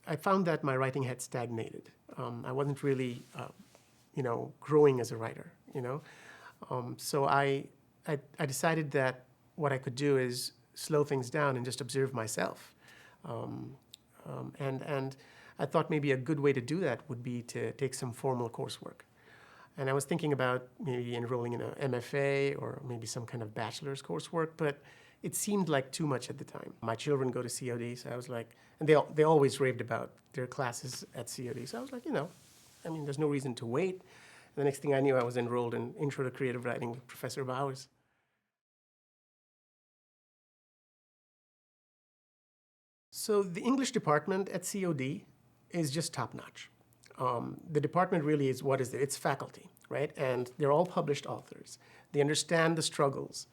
I found that my writing had stagnated. I wasn't really, growing as a writer, So I decided that what I could do is slow things down and just observe myself. And I thought maybe a good way to do that would be to take some formal coursework. And I was thinking about maybe enrolling in an MFA or maybe some kind of bachelor's coursework, but it seemed like too much at the time. My children go to COD, so I was like, and they always raved about their classes at COD. So I was like, there's no reason to wait. And the next thing I knew, I was enrolled in Intro to Creative Writing with Professor Bowers. So the English department at COD is just top-notch. The department really is, what is it? It's faculty, right? And they're all published authors. They understand the struggles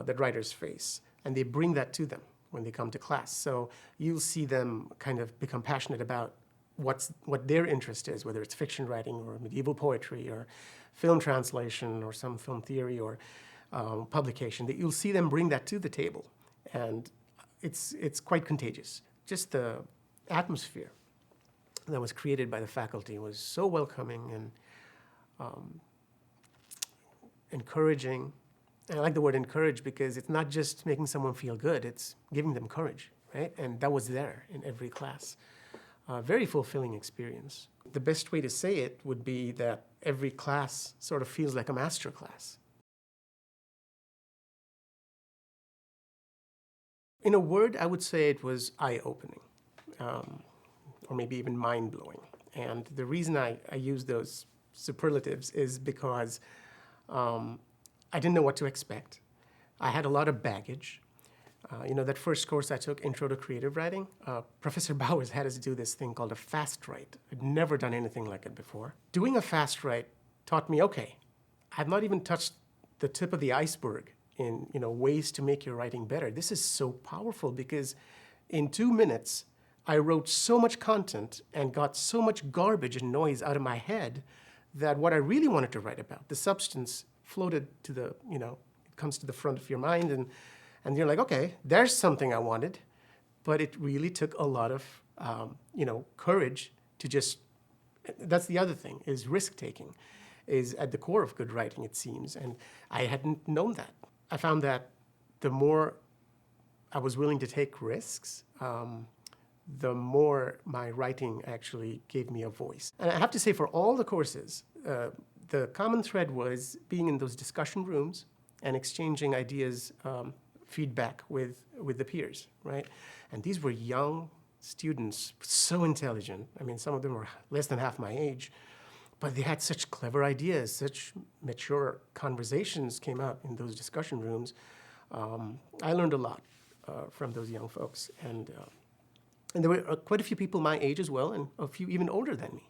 that writers face, and they bring that to them when they come to class. So you'll see them kind of become passionate about what their interest is, whether it's fiction writing or medieval poetry or film translation or some film theory or publication. You'll see them bring that to the table, and it's quite contagious. Just the atmosphere that was created by the faculty was so welcoming and encouraging. And I like the word encourage because it's not just making someone feel good, it's giving them courage, right? And that was there in every class. Very fulfilling experience. The best way to say it would be that every class sort of feels like a master class. In a word, I would say it was eye-opening, or maybe even mind-blowing. And the reason I use those superlatives is because I didn't know what to expect. I had a lot of baggage. That first course I took, Intro to Creative Writing, Professor Bowers had us do this thing called a fast write. I'd never done anything like it before. Doing a fast write taught me, okay, I've not even touched the tip of the iceberg in ways to make your writing better. This is so powerful because in 2 minutes, I wrote so much content and got so much garbage and noise out of my head that what I really wanted to write about, the substance, floated to the, it comes to the front of your mind, and you're like, okay, there's something I wanted, but it really took a lot of, courage to just, that's the other thing, is risk-taking, is at the core of good writing, it seems, and I hadn't known that. I found that the more I was willing to take risks, the more my writing actually gave me a voice. And I have to say, for all the courses, the common thread was being in those discussion rooms and exchanging ideas, feedback with the peers, right? And these were young students, so intelligent. I mean, some of them were less than half my age, but they had such clever ideas, such mature conversations came out in those discussion rooms. I learned a lot from those young folks. And there were quite a few people my age as well, and a few even older than me.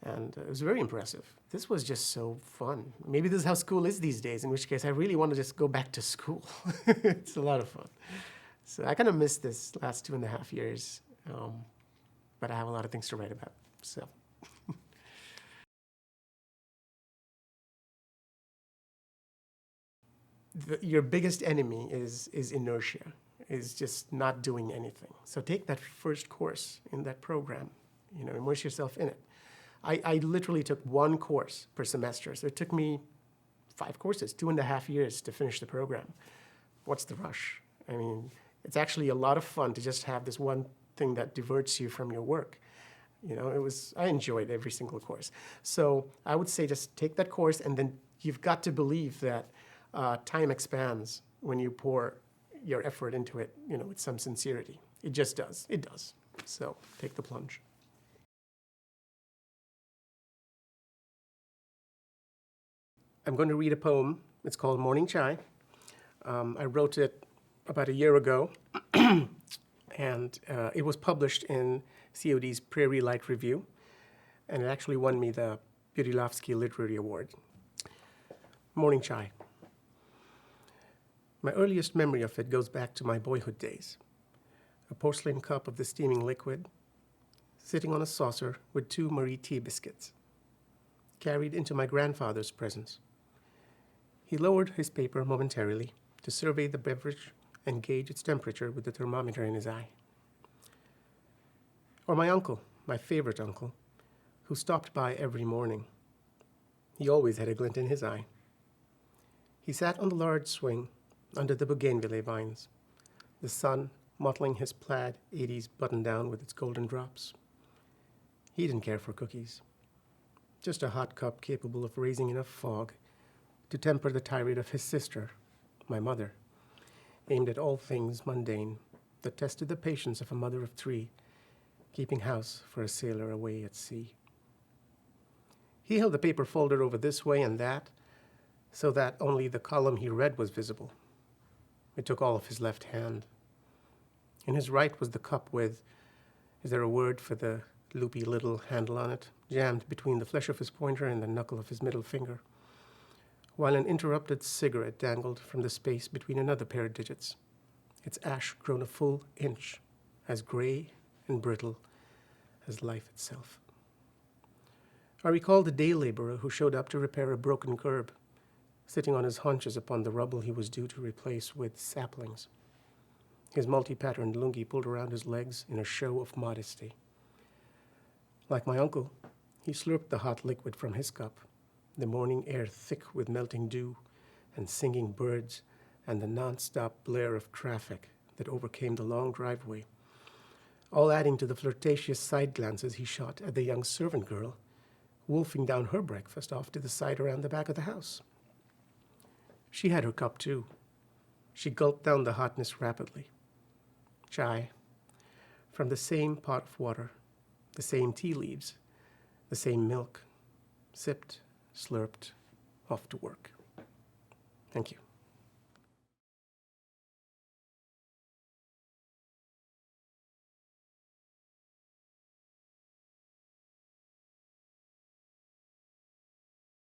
And it was very impressive. This was just so fun. Maybe this is how school is these days, in which case I really want to just go back to school. It's a lot of fun. So I kind of missed this last 2.5 years, but I have a lot of things to write about, so. Your biggest enemy is inertia, is just not doing anything. So take that first course in that program, immerse yourself in it. I literally took 1 course per semester, so it took me 5 courses, 2.5 years to finish the program. What's the rush? I mean, it's actually a lot of fun to just have this one thing that diverts you from your work. I enjoyed every single course. So I would say just take that course, and then you've got to believe that time expands when you pour your effort into it, with some sincerity. It just does. It does. So take the plunge. I'm going to read a poem. It's called Morning Chai. I wrote it about a year ago, and it was published in COD's Prairie Light Review, and it actually won me the Budilovsky Literary Award. Morning Chai. My earliest memory of it goes back to my boyhood days. A porcelain cup of the steaming liquid, sitting on a saucer with 2 Marie tea biscuits, carried into my grandfather's presence. He lowered his paper momentarily to survey the beverage and gauge its temperature with the thermometer in his eye. Or my uncle, my favorite uncle, who stopped by every morning. He always had a glint in his eye. He sat on the large swing under the bougainvillea vines, the sun mottling his plaid 80s button-down with its golden drops. He didn't care for cookies, just a hot cup capable of raising enough fog to temper the tirade of his sister, my mother, aimed at all things mundane that tested the patience of a mother of three, keeping house for a sailor away at sea. He held the paper folder over this way and that, so that only the column he read was visible. It took all of his left hand. In his right was the cup with, is there a word for the loopy little handle on it, jammed between the flesh of his pointer and the knuckle of his middle finger, while an interrupted cigarette dangled from the space between another pair of digits, its ash grown a full inch, as gray and brittle as life itself. I recalled a day laborer who showed up to repair a broken curb, sitting on his haunches upon the rubble he was due to replace with saplings, his multi-patterned lungi pulled around his legs in a show of modesty. Like my uncle, he slurped the hot liquid from his cup, the morning air thick with melting dew and singing birds and the non-stop blare of traffic that overcame the long driveway, all adding to the flirtatious side glances he shot at the young servant girl, wolfing down her breakfast off to the side around the back of the house. She had her cup too. She gulped down the hotness rapidly. Chai, from the same pot of water, the same tea leaves, the same milk, sipped, slurped, off to work. Thank you.